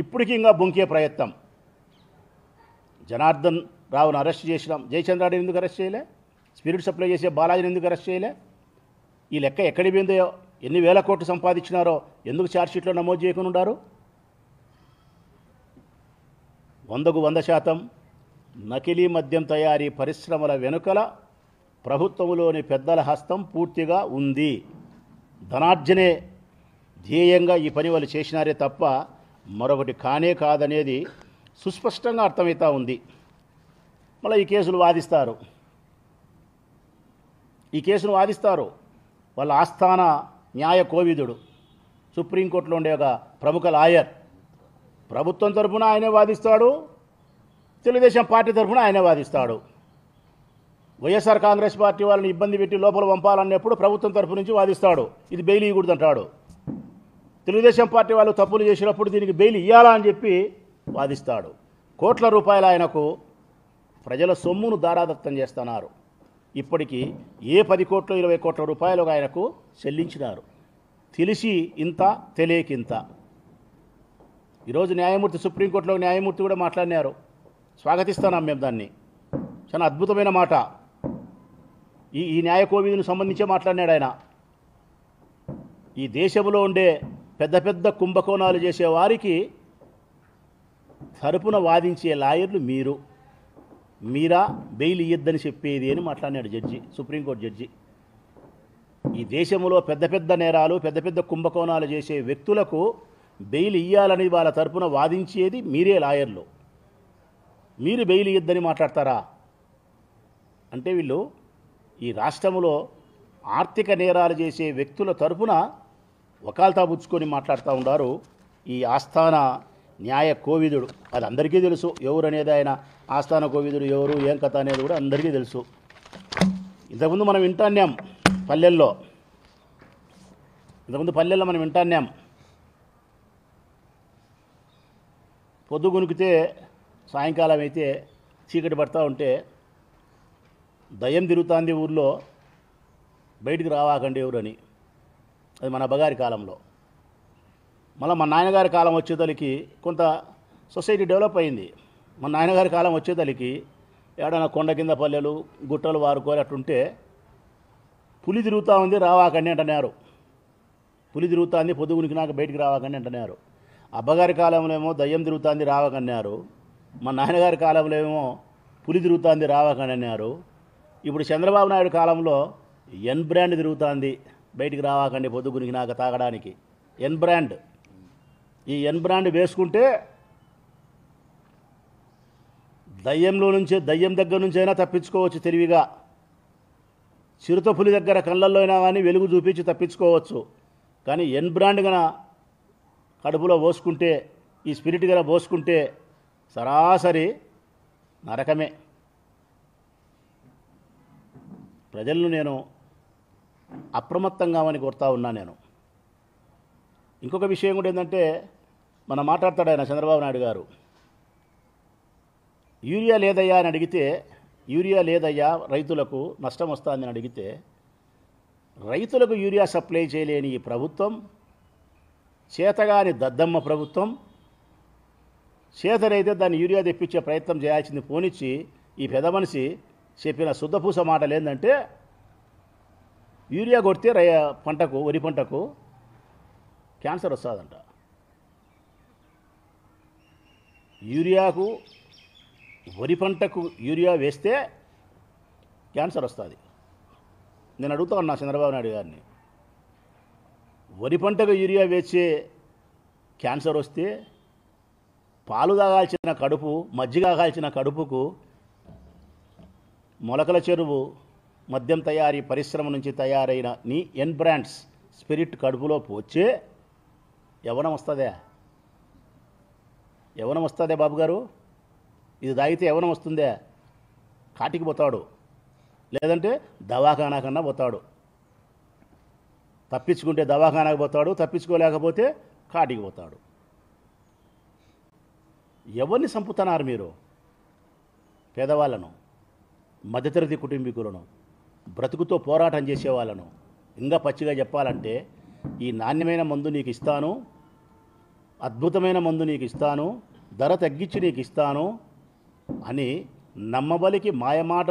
ఇప్పటికీ ఇంకా బొంకే ప్రయత్నం. జనార్దన్ రావును అరెస్ట్ చేసినాం, జయచంద్రాడిని ఎందుకు అరెస్ట్ చేయలే? స్పిరిట్ సప్లై చేసే బాలాజీని ఎందుకు అరెస్ట్ చేయలే? ఈ లెక్క ఎక్కడి పోయిందో, ఎన్ని వేల కోట్లు సంపాదించినారో ఎందుకు ఛార్జ్షీట్లో నమోదు చేయకుండా ఉన్నారు? 100కు 100% నకిలీ మద్యం తయారీ పరిశ్రమల వెనుకల ప్రభుత్వంలోని పెద్దల హస్తం పూర్తిగా ఉంది. ధనార్జనే ధ్యేయంగా ఈ పని వాళ్ళు చేసినారే తప్ప మరొకటి కానే కాదనేది సుస్పష్టంగా అర్థమవుతా ఉంది. మళ్ళీ ఈ కేసును వాదిస్తారు. వాళ్ళ ఆస్థాన న్యాయ కోవిదుడు, సుప్రీంకోర్టులో ఉండే ఒక ప్రముఖ లాయర్, ప్రభుత్వం తరఫున ఆయనే వాదిస్తాడు, తెలుగుదేశం పార్టీ తరఫున ఆయనే వాదిస్తాడు. వైఎస్ఆర్ కాంగ్రెస్ పార్టీ వాళ్ళని ఇబ్బంది పెట్టి లోపల పంపాలన్నప్పుడు ప్రభుత్వం తరఫు నుంచి వాదిస్తాడు, ఇది బెయిల్ ఇవ్వకూడదు అంటాడు. తెలుగుదేశం పార్టీ వాళ్ళు తప్పులు చేసినప్పుడు దీనికి బెయిల్ ఇవ్వాలా అని చెప్పి వాదిస్తాడు. కోట్ల రూపాయలు ఆయనకు ప్రజల సొమ్మును దారాదత్తం చేస్తున్నారు. ఇప్పటికీ ఏ 10 కోట్లు 20 కోట్ల రూపాయలు ఆయనకు చెల్లించినారు. తెలిసి ఇంత, తెలియకింత. ఈరోజు న్యాయమూర్తి, సుప్రీంకోర్టులో న్యాయమూర్తి కూడా మాట్లాడినారు. స్వాగతిస్తున్నాం మేము దాన్ని. చాలా అద్భుతమైన మాట. ఈ న్యాయ కోవిదునికి సంబంధించే మాట్లాడినాడు ఆయన. ఈ దేశంలో ఉండే పెద్ద పెద్ద కుంభకోణాలు చేసే వారికి తరపున వాదించే లాయర్లు మీరా బెయిల్ ఇయ్యద్దని చెప్పేది అని మాట్లాడినాడు జడ్జి, సుప్రీంకోర్టు జడ్జి. ఈ దేశంలో పెద్ద పెద్ద నేరాలు, పెద్ద పెద్ద కుంభకోణాలు చేసే వ్యక్తులకు బెయిల్ ఇయ్యాలని వాళ్ళ తరపున వాదించేది మీరే లాయర్లు. మీరు బెయిల్ ఇయ్యద్దని మాట్లాడతారా? అంటే వీళ్ళు ఈ రాష్ట్రంలో ఆర్థిక నేరాలు చేసే వ్యక్తుల తరపున వకాల్తా పుచ్చుకొని మాట్లాడుతూ ఉన్నారు ఈ ఆస్థాన న్యాయ కోవిదుడు. అది అందరికీ తెలుసు ఎవరు అనేది. ఆయన ఆస్థాన కోవిదుడు ఎవరు, ఏం కథ అనేది కూడా అందరికీ తెలుసు. ఇంతకుముందు మనం వింటాన్నాం పల్లెల్లో, మనం వింటాన్నాం. పొద్దు గునికితే సాయంకాలం అయితే చీకటి పడతా ఉంటే దయ్యం తిరుగుతాంది ఊర్లో, బయటికి రావాకండి ఎవరని. అది మన అబ్బగారి కాలంలో. మళ్ళీ మా నాయనగారి కాలం వచ్చేతలికి కొంత సొసైటీ డెవలప్ అయింది. మా నాయనగారి కాలం వచ్చేతలికి ఏడైనా కొండ కింద పల్లెలు, గుట్టలు వారుకోవాలి అట్టుంటే పులి తిరుగుతూ ఉంది రావాకండి అంటున్నారు. పులి తిరుగుతుంది పొద్దుగునికి నాకు బయటికి రావాకండి అంటున్నారు. అబ్బగారి కాలంలో ఏమో దయ్యం తిరుగుతుంది రావాకన్నారు. మా నాయనగారి కాలంలో ఏమో పులి తిరుగుతుంది రావాకండి అన్నారు. ఇప్పుడు చంద్రబాబు నాయుడు కాలంలో ఎన్ బ్రాండ్ తిరుగుతుంది బయటికి రావాకండి పొద్దుగునికి నాకు తాగడానికి. ఎన్ బ్రాండ్. ఈ ఎన్ బ్రాండ్ వేసుకుంటే దయ్యం దగ్గర నుంచి అయినా తప్పించుకోవచ్చు తెలివిగా. చిరుత పులి దగ్గర కళ్ళల్లో అయినా కానీ వెలుగు చూపించి తప్పించుకోవచ్చు. కానీ ఎన్ బ్రాండ్ గన కడుపులో పోసుకుంటే, ఈ స్పిరిట్ గన పోసుకుంటే సరాసరి నరకమే. ప్రజలను నేను అప్రమత్తంగా అని కోరుతా ఉన్నా. నేను ఇంకొక విషయం కూడా ఏంటంటే, మనం మాట్లాడతాడు ఆయన చంద్రబాబు నాయుడు గారు, యూరియా లేదయ్యా అని అడిగితే, యూరియా లేదయ్యా రైతులకు నష్టం వస్తుందని అడిగితే, రైతులకు యూరియా సప్లై చేయలేని ఈ ప్రభుత్వం, చేతగాని దద్దమ్మ ప్రభుత్వం, చేతనైతే దాన్ని యూరియా తెప్పించే ప్రయత్నం చేయాల్సింది పోనిచ్చి ఈ పెద్ద మనిషి చెప్పిన శుద్ధపూస మాటలు ఏంటంటే, యూరియా కొడితే పంటకు, వరి పంటకు క్యాన్సర్ వస్తుందంట. యూరియాకు, వరి పంటకు యూరియా వేస్తే క్యాన్సర్ వస్తుంది. నేను అడుగుతా ఉన్నా చంద్రబాబు నాయుడు గారిని, వరి పంటకు యూరియా వేసే క్యాన్సర్ వస్తే పాలు తాగాల్సిన కడుపు, మజ్జిగ తాగాల్సిన కడుపుకు మొలకల చెరువు మద్యం తయారీ పరిశ్రమ నుంచి తయారైన నీ ఎన్ బ్రాండ్స్ స్పిరిట్ కడుపులో పోచే యవ్వనం వస్తుందే బాబు గారు? ఇది తాగితే యవ్వనం వస్తుందే? కాటికి పోతాడు, లేదంటే దవాఖానా కన్నా పోతాడు. తప్పించుకుంటే దవాఖానాకు పోతాడు, తప్పించుకోలేకపోతే కాటికి పోతాడు. ఎవరిని చంపుతున్నారు మీరు? పేదవాళ్ళను, మధ్యతరగతి కుటుంబీకులను, బ్రతుకుతో పోరాటం చేసేవాళ్ళను. ఇంకా పచ్చిగా చెప్పాలంటే, ఈ నాణ్యమైన మందు నీకు ఇస్తాను, అద్భుతమైన మందు నీకు ఇస్తాను, ధర తగ్గించి నీకు ఇస్తాను అని నమ్మబలికి మాయమాట